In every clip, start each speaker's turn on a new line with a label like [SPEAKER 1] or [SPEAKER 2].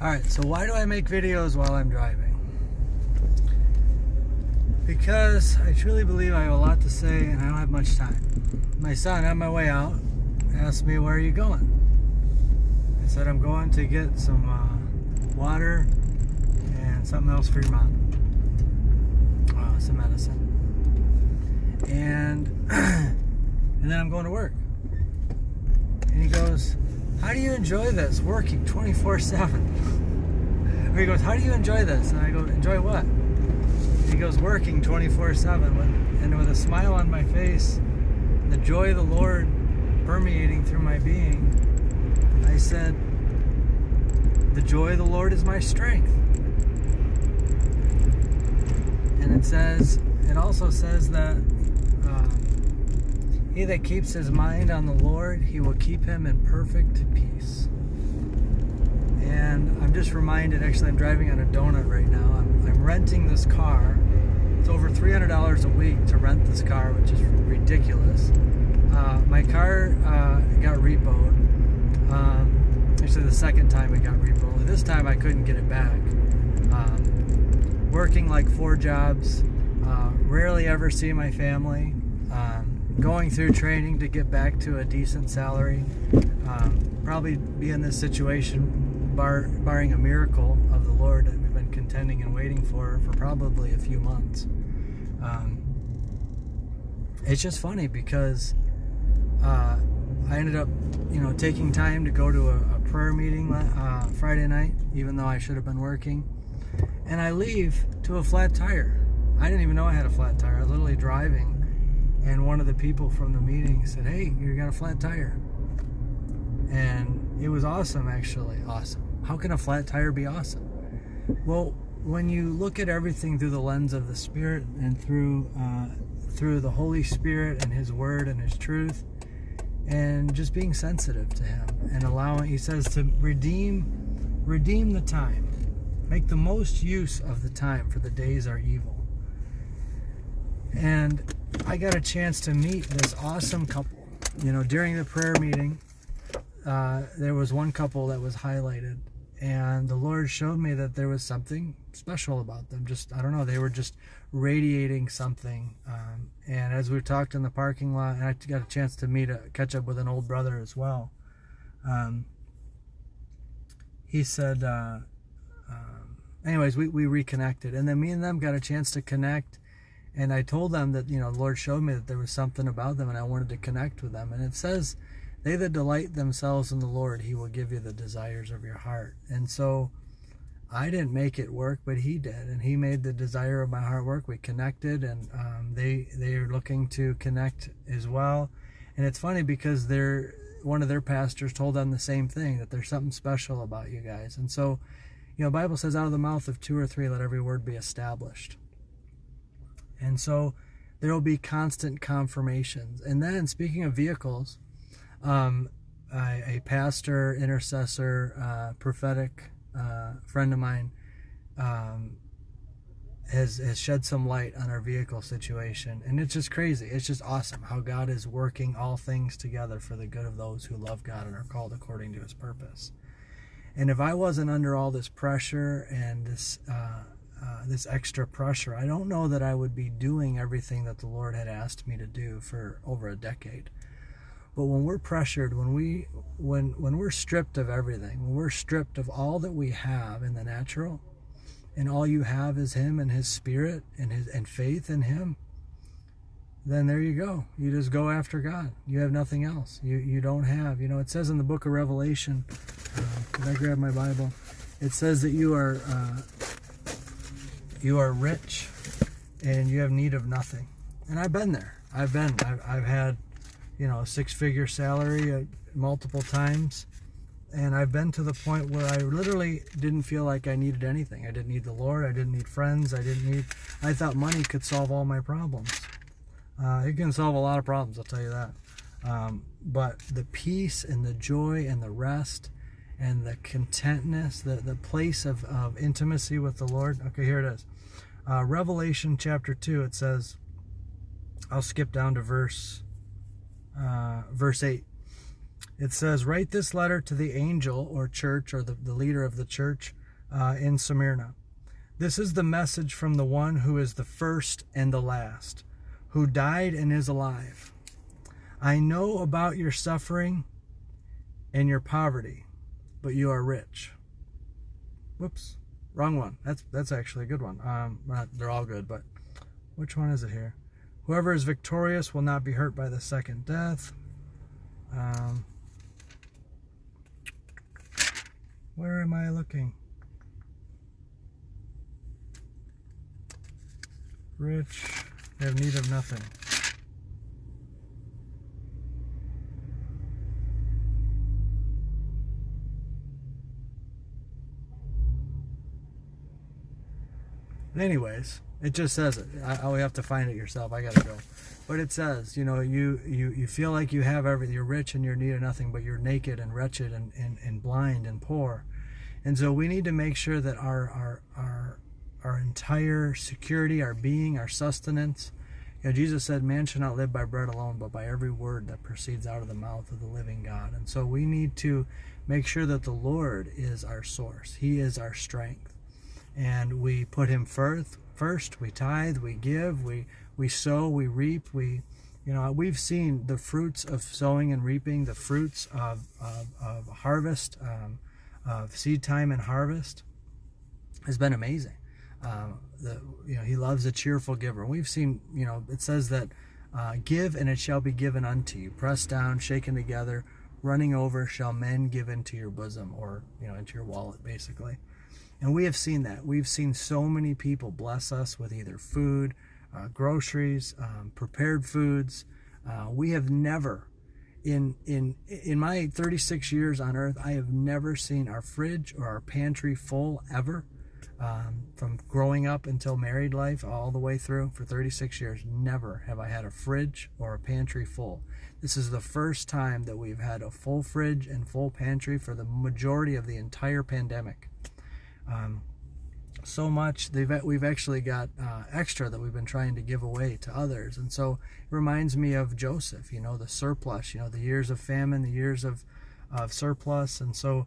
[SPEAKER 1] Alright, so why do I make videos while I'm driving? Because I truly believe I have a lot to say and I don't have much time. My son, on my way out, asked me, "Where are you going?" I said, "I'm going to get some water and something else for your mom. Some medicine. And then I'm going to work." And he goes, "How do you enjoy this, working 24/7? Or he goes, "How do you enjoy this?" And I go, "Enjoy what?" And he goes, "Working 24/7. And with a smile on my face, the joy of the Lord permeating through my being, I said, "The joy of the Lord is my strength." And it also says that he that keeps his mind on the Lord, he will keep him in perfect peace. And I'm just reminded, actually I'm driving on a donut right now. I'm renting this car. It's over $300 a week to rent this car, which is ridiculous. My car got repoed. Actually the second time it got repoed. This time I couldn't get it back. Working like 4 jobs, rarely ever see my family, going through training to get back to a decent salary, probably be in this situation barring a miracle of the Lord that we've been contending and waiting for probably a few months. It's just funny because I ended up taking time to go to a prayer meeting Friday night, even though I should have been working. And I leave to a flat tire. I didn't even know I had a flat tire. I was literally driving, and one of the people from the meeting said, "Hey, you got a flat tire." And it was awesome, actually. Awesome. How can a flat tire be awesome? Well, when you look at everything through the lens of the Spirit and through the Holy Spirit and His Word and His truth, and just being sensitive to Him and allowing, He says to redeem the time. Make the most use of the time, for the days are evil. And I got a chance to meet this awesome couple. During the prayer meeting, there was one couple that was highlighted, and the Lord showed me that there was something special about them. I don't know, they were just radiating something. And as we talked in the parking lot, and I got a chance to catch up with an old brother as well. He said, anyways, we reconnected, and then me and them got a chance to connect, and I told them that, the Lord showed me that there was something about them, and I wanted to connect with them. And it says, "They that delight themselves in the Lord, He will give you the desires of your heart." And so I didn't make it work, but He did, and He made the desire of my heart work. We connected, and they are looking to connect as well. And it's funny because one of their pastors told them the same thing, that there's something special about you guys. And so, the Bible says, out of the mouth of 2 or 3, let every word be established. And so there will be constant confirmations. And then, speaking of vehicles, a pastor, intercessor, prophetic friend of mine has shed some light on our vehicle situation. And it's just crazy. It's just awesome how God is working all things together for the good of those who love God and are called according to His purpose. And if I wasn't under all this pressure and this extra pressure, I don't know that I would be doing everything that the Lord had asked me to do for over a decade. But when we're pressured, when we're stripped of everything, when we're stripped of all that we have in the natural, and all you have is Him and His Spirit and faith in Him, then there you go. You just go after God. You have nothing else. You don't have. It says in the book of Revelation, if I grab my Bible, it says that you are rich and you have need of nothing. And I've been there. I've had, a 6-figure salary multiple times. And I've been to the point where I literally didn't feel like I needed anything. I didn't need the Lord. I didn't need friends. I thought money could solve all my problems. It can solve a lot of problems, I'll tell you that. But the peace and the joy and the rest and the contentness, the place of intimacy with the Lord. Okay, here it is. Revelation chapter 2, it says, I'll skip down to verse 8. It says, write this letter to the angel or church or the leader of the church in Smyrna. This is the message from the one who is the first and the last, who died and is alive. I know about your suffering and your poverty, but you are rich. Whoops, wrong one. That's actually a good one. They're all good, but which one is it here? Whoever is victorious will not be hurt by the second death. Where am I looking? Rich, they have need of nothing. Anyways, it just says it. I have to find it yourself. I gotta go. But it says, you feel like you have everything. You're rich and you're in need of nothing, but you're naked and wretched and blind and poor. And so we need to make sure that our entire security, our being, our sustenance. Jesus said, man shall not live by bread alone, but by every word that proceeds out of the mouth of the living God. And so we need to make sure that the Lord is our source. He is our strength. And we put him first. We tithe, we give, we sow, we reap. We've seen the fruits of sowing and reaping, the fruits of harvest, of seed time and harvest has been amazing. He loves a cheerful giver. We've seen, it says that give and it shall be given unto you. Pressed down, shaken together, running over shall men give into your bosom, or, into your wallet, basically. And we have seen that. We've seen so many people bless us with either food, groceries, prepared foods. We have never, in my 36 years on earth, I have never seen our fridge or our pantry full ever. From growing up until married life, all the way through for 36 years, never have I had a fridge or a pantry full. This is the first time that we've had a full fridge and full pantry for the majority of the entire pandemic. So much we've actually got extra that we've been trying to give away to others. And so it reminds me of Joseph, the surplus, the years of famine, the years of surplus. And so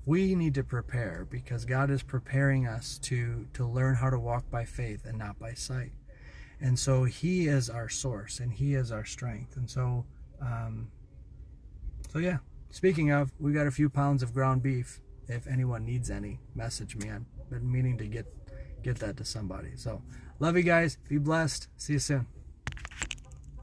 [SPEAKER 1] we need to prepare, because God is preparing us to learn how to walk by faith and not by sight. And so he is our source and he is our strength. And so yeah, speaking of, we got a few pounds of ground beef. If anyone needs any, message me. I've been meaning to get that to somebody. So love you guys. Be blessed. See you soon.